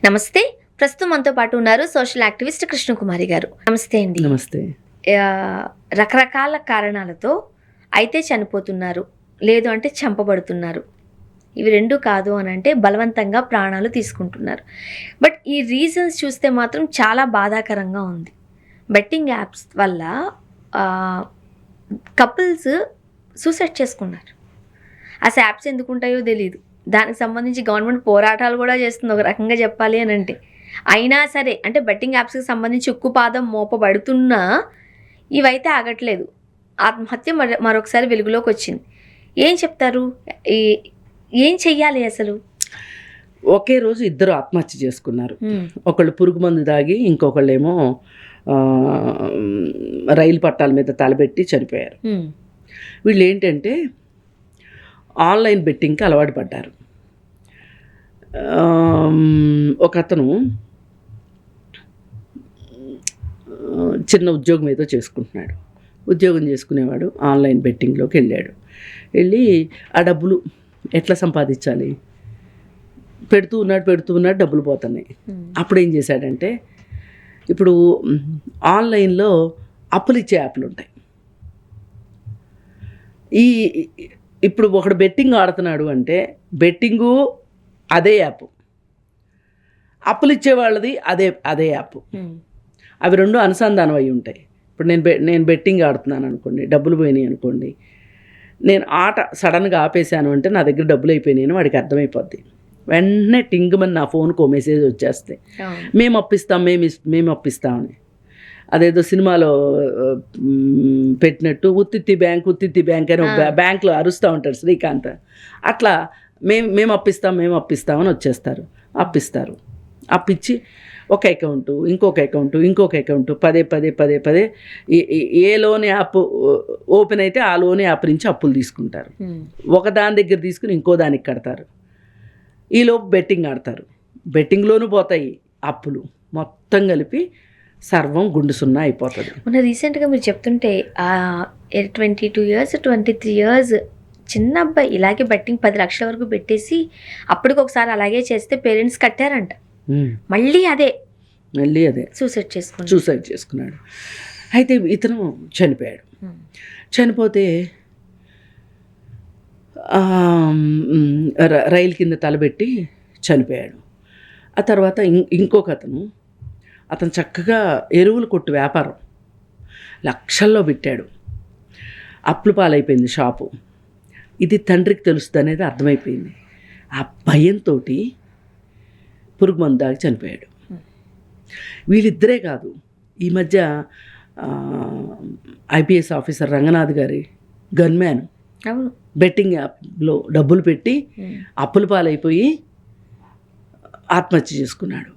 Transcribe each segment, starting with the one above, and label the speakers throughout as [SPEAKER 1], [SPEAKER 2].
[SPEAKER 1] నమస్తే. ప్రస్తుతం మనతో పాటు ఉన్నారు సోషల్ యాక్టివిస్ట్ కృష్ణకుమారి గారు. నమస్తే అండి.
[SPEAKER 2] నమస్తే.
[SPEAKER 1] రకరకాల కారణాలతో అయితే చనిపోతున్నారు, లేదు అంటే చంపబడుతున్నారు. ఇవి రెండు కాదు అని అంటే బలవంతంగా ప్రాణాలు తీసుకుంటున్నారు. బట్ ఈ రీజన్స్ చూస్తే మాత్రం చాలా బాధాకరంగా ఉంది. బెట్టింగ్ యాప్స్ వల్ల కపుల్స్ సూసైడ్ చేసుకున్నారు. అసలు యాప్స్ ఎందుకు ఉంటాయో తెలియదు. దానికి సంబంధించి గవర్నమెంట్ పోరాటాలు కూడా చేస్తుంది ఒక రకంగా చెప్పాలి అని అంటే. అయినా సరే అంటే బెట్టింగ్ యాప్స్కి సంబంధించి ఉక్కుపాదం మోపబడుతున్నా ఇవైతే ఆగట్లేదు. ఆత్మహత్య మరొకసారి వెలుగులోకి వచ్చింది. ఏం చెప్తారు? ఏం చెయ్యాలి అసలు?
[SPEAKER 2] ఒకే రోజు ఇద్దరు ఆత్మహత్య చేసుకున్నారు. ఒకళ్ళు పురుగు మందు తాగి, ఇంకొకళ్ళేమో రైలు పట్టాల మీద తలబెట్టి చనిపోయారు. వీళ్ళు ఏంటంటే ఆన్లైన్ బెట్టింగ్కి అలవాటు పడ్డారు. ఒక అతను చిన్న ఉద్యోగం ఏదో చేసుకుంటున్నాడు. ఉద్యోగం చేసుకునేవాడు ఆన్లైన్ బెట్టింగ్లోకి వెళ్ళి ఆ డబ్బులు ఎట్లా సంపాదించాలి పెడుతూ ఉన్నాడు, డబ్బులు పోతున్నాయి. అప్పుడు ఏం చేశాడంటే, ఇప్పుడు ఆన్లైన్లో అప్పులు ఇచ్చే యాప్లు ఉంటాయి. ఇప్పుడు ఒకడు బెట్టింగ్ ఆడుతున్నాడు అంటే బెట్టింగు అదే యాప్, అప్పులు ఇచ్చే వాళ్ళది అదే యాప్. అవి రెండు అనుసంధానం అయి ఉంటాయి. ఇప్పుడు నేను బెట్టింగ్ ఆడుతున్నాను అనుకోండి, డబ్బులు పోయినాయి అనుకోండి, నేను ఆట సడన్గా ఆపేశాను అంటే నా దగ్గర డబ్బులు అయిపోయినాయి అని వాడికి అర్థమైపోద్ది. వెంటనే టింగ్మని నా ఫోన్కి ఓ మెసేజ్ వచ్చేస్తే, మేము అప్పిస్తామని. అదేదో సినిమాలో పెట్టినట్టు ఉత్తిత్తి బ్యాంక్ అని బ్యాంకులో అరుస్తూ ఉంటారు శ్రీకాంత్. అట్లా మేము అప్పిస్తామని వచ్చేస్తారు, అప్పిచ్చి ఒక అకౌంటు, ఇంకొక అకౌంటు పదే ఏ లోన్ యాప్ ఓపెన్ అయితే ఆ లోన్ యాప్ నుంచి అప్పులు తీసుకుంటారు. ఒక దాని దగ్గర తీసుకుని ఇంకో దానికి కడతారు. ఈలోపు బెట్టింగ్ ఆడతారు. బెట్టింగ్లోనూ పోతాయి అప్పులు, మొత్తం కలిపి సర్వం గుండు సున్నా అయిపోతుంది.
[SPEAKER 1] మొన్న రీసెంట్గా మీరు చెప్తుంటే 22 years 23 years చిన్న అబ్బాయి ఇలాగే బెట్టింగ్ 10 లక్షల వరకు పెట్టేసి అప్పటికి ఒకసారి అలాగే చేస్తే పేరెంట్స్ కట్టారంట. మళ్ళీ అదే సూసైడ్
[SPEAKER 2] చేసుకున్నాడు. అయితే ఇతను చనిపోయాడు. చనిపోతే రైలు కింద తలబెట్టి చనిపోయాడు. ఆ తర్వాత ఇంకొక అతను చక్కగా ఎరువులు కొట్టు వ్యాపారం లక్షల్లో పెట్టాడు. అప్పుల పాలైపోయింది షాపు. ఇది తండ్రికి తెలుస్తుంది అనేది అర్థమైపోయింది. ఆ భయంతో పురుగు మందు దాగి చనిపోయాడు. వీళ్ళిద్దరే కాదు, ఈ మధ్య ఐపీఎస్ ఆఫీసర్ రంగనాథ్ గారి గన్మ్యాన్ బెట్టింగ్ యాప్లో డబ్బులు పెట్టి అప్పుల పాలైపోయి ఆత్మహత్య చేసుకున్నాడు.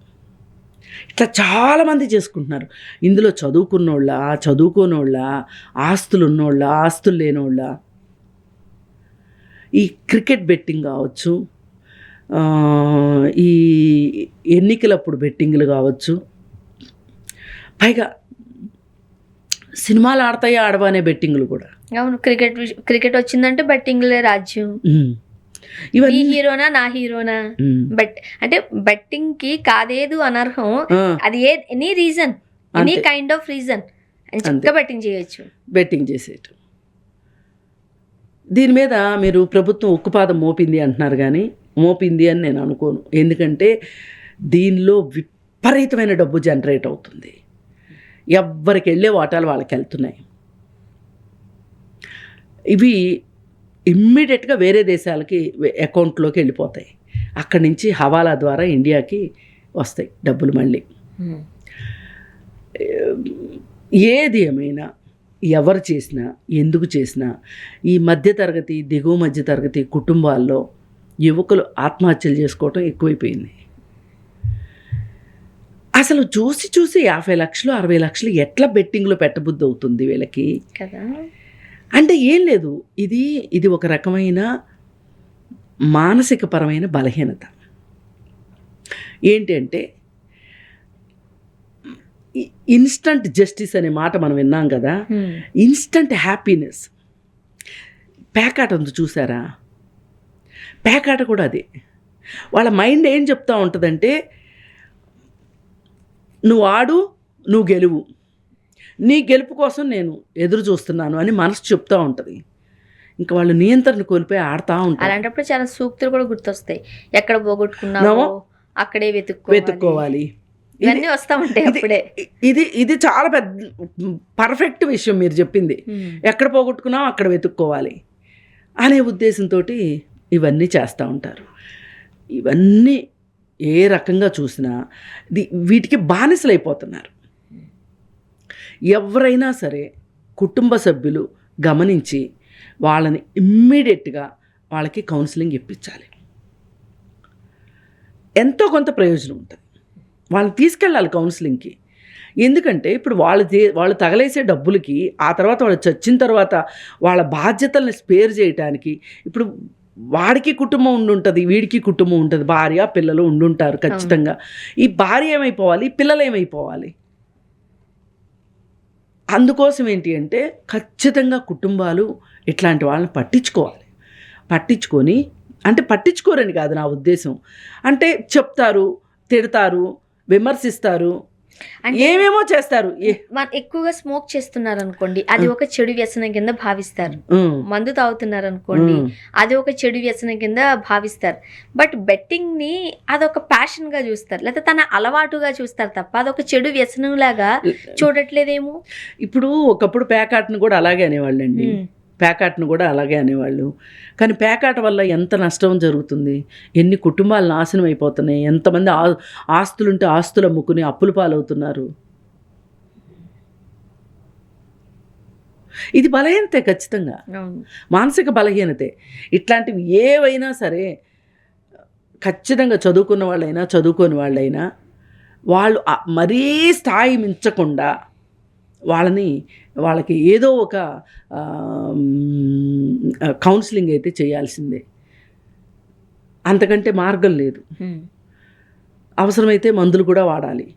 [SPEAKER 2] ఇట్లా చాలామంది చేసుకుంటున్నారు. ఇందులో చదువుకోనోళ్ళ, ఆస్తులు ఉన్నోళ్ళ, ఆస్తులు లేనోళ్ళ, ఈ క్రికెట్ బెట్టింగ్ కావచ్చు, ఈ ఎన్నికలప్పుడు బెట్టింగ్లు కావచ్చు, పైగా సినిమాలు ఆడవా అనే బెట్టింగ్లు కూడా.
[SPEAKER 1] అవును, క్రికెట్ వచ్చిందంటే బెట్టింగ్లే రాజ్యం. ఈ హీరోనా నా హీరోనా అంటే బెట్టింగ్ కి కాదేదు అనర్హం. అది any reason, any kind of reason చక్కగా బెట్టింగ్ చేసేటు. దీని మీద మీరు ప్రభుత్వం ఉక్కుపాదం మోపింది అంటున్నారు, కానీ మోపింది అని నేను అనుకోను. ఎందుకంటే దీనిలో విపరీతమైన డబ్బు జనరేట్ అవుతుంది. ఎవ్వరికి వెళ్ళే వాటాలు వాళ్ళకి వెళ్తున్నాయి. ఇవి ఇమ్మీడియట్గా వేరే దేశాలకి అకౌంట్లోకి వెళ్ళిపోతాయి. అక్కడి నుంచి హవాలా ద్వారా ఇండియాకి వస్తాయి డబ్బులు మళ్ళీ. ఏది ఏమైనా, ఎవరు చేసినా, ఎందుకు చేసినా, ఈ మధ్యతరగతి, దిగువ మధ్యతరగతి కుటుంబాల్లో యువకులు ఆత్మహత్యలు చేసుకోవటం ఎక్కువైపోయింది. అసలు చూసి 50 లక్షలు 60 లక్షలు ఎట్లా బెట్టింగ్లో పెట్టబుద్ధి అవుతుంది వీళ్ళకి కదా.
[SPEAKER 2] అంటే ఏం లేదు, ఇది ఒక రకమైన మానసికపరమైన బలహీనత. ఏంటంటే ఇన్స్టంట్ జస్టిస్ అనే మాట మనం విన్నాం కదా. Instant happiness. పేకాట ఉంది చూసారా, పేకాట కూడా అదే. వాళ్ళ మైండ్ ఏం చెప్తూ ఉంటుందంటే నువ్వు ఆడు, నువ్వు గెలువు, నీ గెలుపు కోసం నేను ఎదురు చూస్తున్నాను అని మనసు చెప్తూ ఉంటుంది. ఇంకా వాళ్ళు నియంత్రణ కోల్పోయి ఆడుతూ ఉంటారు.
[SPEAKER 1] అలాంటప్పుడు చాలా సూక్తులు కూడా గుర్తొస్తాయి. ఎక్కడ పోగొట్టుకున్నావో అక్కడే
[SPEAKER 2] వెతుక్కోవాలి,
[SPEAKER 1] ఇవన్నీ వస్తూ ఉంటాయి అప్పుడే.
[SPEAKER 2] ఇది చాలా పెద్ద పర్ఫెక్ట్ విషయం మీరు చెప్పింది. ఎక్కడ పోగొట్టుకున్నావు అక్కడ వెతుక్కోవాలి అనే ఉద్దేశంతో ఇవన్నీ చేస్తూ ఉంటారు. ఇవన్నీ ఏ రకంగా చూసినా వీటికి బానిసలైపోతున్నారు. ఎవరైనా సరే కుటుంబ సభ్యులు గమనించి వాళ్ళని ఇమ్మీడియట్గా వాళ్ళకి కౌన్సిలింగ్ ఇప్పించాలి. ఎంతో కొంత ప్రయోజనం ఉంటుంది. వాళ్ళని తీసుకెళ్ళాలి కౌన్సిలింగ్కి. ఎందుకంటే ఇప్పుడు వాళ్ళు తగలేసే డబ్బులకి ఆ తర్వాత వాళ్ళు చచ్చిన తర్వాత వాళ్ళ బాధ్యతల్ని స్పేర్ చేయడానికి, ఇప్పుడు వాడికి కుటుంబం ఉండుంటుంది, వీడికి కుటుంబం ఉంటుంది, భార్య పిల్లలు ఉండుంటారు ఖచ్చితంగా. ఈ భార్య ఏమైపోవాలి, పిల్లలు ఏమైపోవాలి? అందుకోసం ఏంటి అంటే ఖచ్చితంగా కుటుంబాలు ఇట్లాంటి వాళ్ళని పట్టించుకొని, అంటే పట్టించుకోరని కాదు నా ఉద్దేశం, అంటే చెప్తారు, తిడతారు, విమర్శిస్తారు, ఏమేమో చేస్తారు.
[SPEAKER 1] ఎక్కువగా స్మోక్ చేస్తున్నారు అనుకోండి, అది ఒక చెడు వ్యసనం కింద భావిస్తారు. మందు తాగుతున్నారు అనుకోండి, అది ఒక చెడు వ్యసనం కింద భావిస్తారు. బట్ బెట్టింగ్ ని అదొక ప్యాషన్ గా చూస్తారు, లేదా తన అలవాటుగా చూస్తారు తప్ప అదొక చెడు వ్యసనం లాగా చూడట్లేదేమో.
[SPEAKER 2] ఇప్పుడు ఒకప్పుడు పేకాటను కూడా అలాగే అనేవాళ్ళండి, పేకాటను కూడా అలాగే అనేవాళ్ళు. కానీ పేకాట వల్ల ఎంత నష్టం జరుగుతుంది, ఎన్ని కుటుంబాలు నాశనం అయిపోతున్నాయి, ఎంతమంది ఆస్తులుంటే ఆస్తులు అమ్ముకుని అప్పుల పాలవుతున్నారు. ఇది బలహీనతే, ఖచ్చితంగా మానసిక బలహీనతే. ఇట్లాంటివి ఏవైనా సరే ఖచ్చితంగా చదువుకున్న వాళ్ళైనా చదువుకోని వాళ్ళైనా వాళ్ళు మరీ స్థాయి మించకుండా వాళ్ళకి ఏదో ఒక కౌన్సిలింగ్ అయితే చేయాల్సిందే, అంతకంటే మార్గం లేదు. అవసరమైతే మందులు కూడా వాడాలి.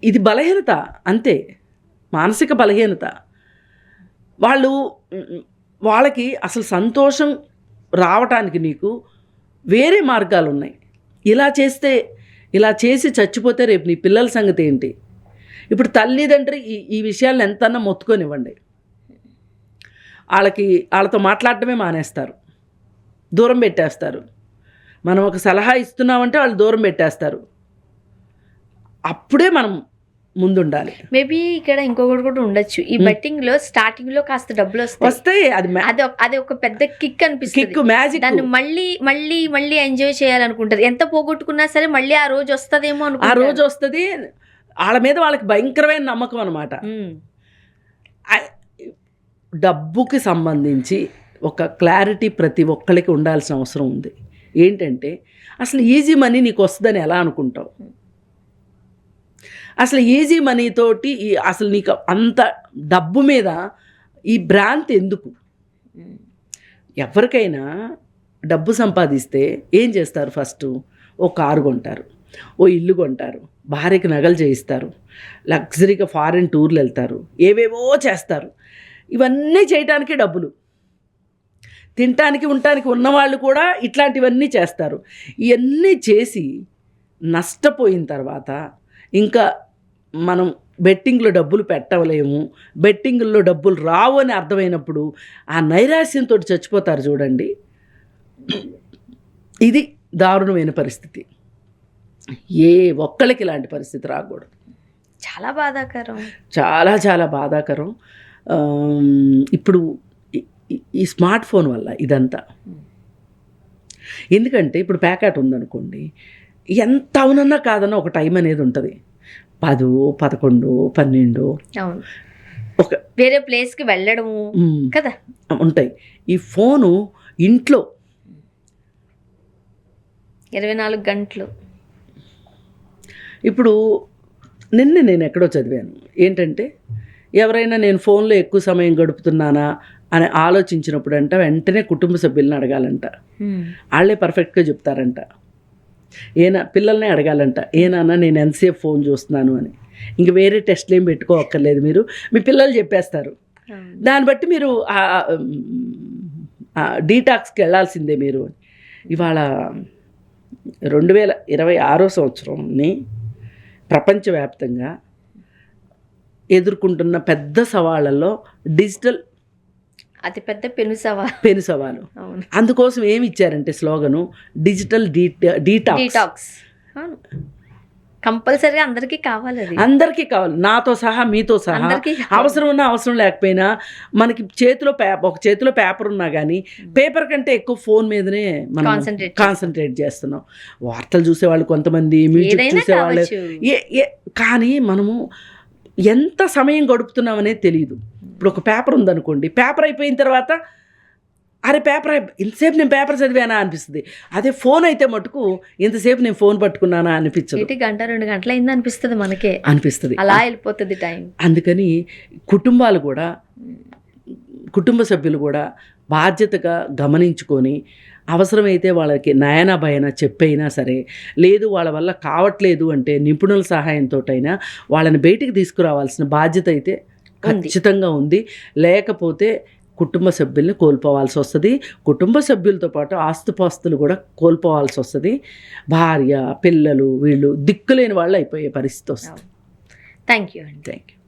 [SPEAKER 2] ఇది బలహీనత అంతే, మానసిక బలహీనత. వాళ్ళకి అసలు సంతోషం రావటానికి నీకు వేరే మార్గాలు ఉన్నాయి. ఇలా చేసి చచ్చిపోతే రేపు నీ పిల్లల సంగతి ఏంటి? ఇప్పుడు తల్లిదండ్రి ఈ విషయాలను ఎంతన్నా మొత్తుకొనివ్వండి, వాళ్ళతో మాట్లాడటమే మానేస్తారు, దూరం పెట్టేస్తారు. మనం ఒక సలహా ఇస్తున్నామంటే వాళ్ళు దూరం పెట్టేస్తారు. అప్పుడే మనం ముందుండాలి.
[SPEAKER 1] మేబీ ఇక్కడ ఇంకొకటి కూడా ఉండొచ్చు, ఈ బెట్టింగ్ లో స్టార్టింగ్ లో కాస్త డబ్బులు వస్తాయి, అది ఒక పెద్ద కిక్ అనిపిస్తుంది, మ్యాజిక్. దాన్ని మళ్ళీ ఎంజాయ్ చేయాలనుకుంటారు. ఎంత పోగొట్టుకున్నా సరే మళ్ళీ ఆ రోజు వస్తుందేమో అనుకుంటారు.
[SPEAKER 2] ఆ రోజు వస్తుంది, వాళ్ళ మీద వాళ్ళకి భయంకరమైన నమ్మకం అనమాట. డబ్బుకి సంబంధించి ఒక క్లారిటీ ప్రతి ఒక్కరికి ఉండాల్సిన అవసరం ఉంది. ఏంటంటే అసలు ఈజీ మనీ నీకు వస్తుందని ఎలా అనుకుంటావు? అసలు ఈజీ మనీతోటి అసలు నీకు అంత డబ్బు మీద ఈ భ్రాంతి ఎందుకు? ఎవరికైనా డబ్బు సంపాదిస్తే ఏం చేస్తారు? ఫస్ట్ ఓ కారు కొంటారు, ఓ ఇల్లు కొంటారు, భార్యకి నగలు చేయిస్తారు, లగ్జరీగా ఫారిన్ టూర్లు వెళ్తారు, ఏవేవో చేస్తారు. ఇవన్నీ చేయటానికి డబ్బులు, తినటానికి ఉండటానికి ఉన్నవాళ్ళు కూడా ఇట్లాంటివన్నీ చేస్తారు. ఇవన్నీ చేసి నష్టపోయిన తర్వాత ఇంకా మనం బెట్టింగ్లో డబ్బులు పెట్టవలేము, బెట్టింగ్లో డబ్బులు రావు అని అర్థమైనప్పుడు ఆ నైరాశ్యంతో చచ్చిపోతారు. చూడండి, ఇది దారుణమైన పరిస్థితి. ఏ ఒక్కళ్ళకి ఇలాంటి పరిస్థితి రాకూడదు.
[SPEAKER 1] చాలా బాధాకరం,
[SPEAKER 2] చాలా చాలా బాధాకరం. ఇప్పుడు ఈ స్మార్ట్ ఫోన్ వల్ల ఇదంతా. ఎందుకంటే ఇప్పుడు ప్యాకెట్ ఉందనుకోండి, ఎంత అవునన్నా కాదన్నా ఒక టైం అనేది ఉంటుంది, 10, 11, 12
[SPEAKER 1] ఒక వేరే ప్లేస్కి వెళ్ళడము కదా
[SPEAKER 2] ఉంటాయి. ఈ ఫోను ఇంట్లో
[SPEAKER 1] 24 గంటలు.
[SPEAKER 2] ఇప్పుడు నేను ఎక్కడో చదివాను ఏంటంటే, ఎవరైనా నేను ఫోన్లో ఎక్కువ సమయం గడుపుతున్నానా అని ఆలోచించినప్పుడు అంట వెంటనే కుటుంబ సభ్యులను అడగాలంట. వాళ్ళే పర్ఫెక్ట్గా చెప్తారంట. పిల్లల్ని అడగాలంట, ఏనాన్న నేను ఎంతసేపు ఫోన్ చూస్తున్నాను అని. ఇంక వేరే టెస్ట్లు ఏం పెట్టుకోక్కర్లేదు, మీరు మీ పిల్లలు చెప్పేస్తారు. దాన్ని బట్టి మీరు డీటాక్స్కి వెళ్ళాల్సిందే మీరు. ఇవాళ 2026 సంవత్సరంని ప్రపంచవ్యాప్తంగా ఎదుర్కొంటున్న పెద్ద సవాళ్ళల్లో డిజిటల్
[SPEAKER 1] అతి పెద్ద పెను
[SPEAKER 2] సవాలు.
[SPEAKER 1] అవును.
[SPEAKER 2] అందుకోసం ఏమి ఇచ్చారంటే స్లోగను డిజిటల్ డీటాక్స్.
[SPEAKER 1] అవును, కంపల్సరీగా అందరికీ కావాలి అది.
[SPEAKER 2] అందరికీ కావాలి, నాతో సహా మీతో సహా.
[SPEAKER 1] అందరికీ కావాలి.
[SPEAKER 2] అవసరం ఉన్నా అవసరం లేకపోయినా మనకి ఒక చేతిలో పేపర్ ఉన్నా కానీ పేపర్ కంటే ఎక్కువ ఫోన్ మీదనే మనం కాన్సన్ట్రేట్ చేస్తున్నాం. వార్తలు చూసేవాళ్ళు కొంతమంది, మ్యూజిక్
[SPEAKER 1] ఏదైనా
[SPEAKER 2] చూసేవాళ్ళు,
[SPEAKER 1] కావచ్చు.
[SPEAKER 2] కానీ మనము ఎంత సమయం గడుపుతున్నాం అనేది తెలియదు. ఇప్పుడు ఒక పేపర్ ఉందనుకోండి, పేపర్ అయిపోయిన తర్వాత అరే పేపర్ ఇంతసేపు నేను పేపర్ చదివానా అనిపిస్తుంది. అదే ఫోన్ అయితే మటుకు ఇంతసేపు నేను ఫోన్ పట్టుకున్నానా అనిపించదు.
[SPEAKER 1] గంట 2 గంటలు అయింది అనిపిస్తుంది మనకే,
[SPEAKER 2] అనిపిస్తుంది.
[SPEAKER 1] అలా వెళ్ళిపోతుంది టైం.
[SPEAKER 2] అందుకని కుటుంబ సభ్యులు కూడా బాధ్యతగా గమనించుకొని అవసరమైతే వాళ్ళకి నయన భయన చెప్పైనా సరే, లేదు వాళ్ళ వల్ల కావట్లేదు అంటే నిపుణుల సహాయంతో అయినా వాళ్ళని బయటికి తీసుకురావాల్సిన బాధ్యత అయితే ఖచ్చితంగా ఉంది. లేకపోతే కుటుంబ సభ్యుల్ని కోల్పోవాల్సి వస్తుంది. కుటుంబ సభ్యులతో పాటు ఆస్తుపాస్తులు కూడా కోల్పోవాల్సి వస్తుంది. భార్య, పిల్లలు, వీళ్ళు దిక్కులేని వాళ్ళు అయిపోయే పరిస్థితి వస్తుంది.
[SPEAKER 1] థ్యాంక్ యూ అండి.
[SPEAKER 2] Thank you.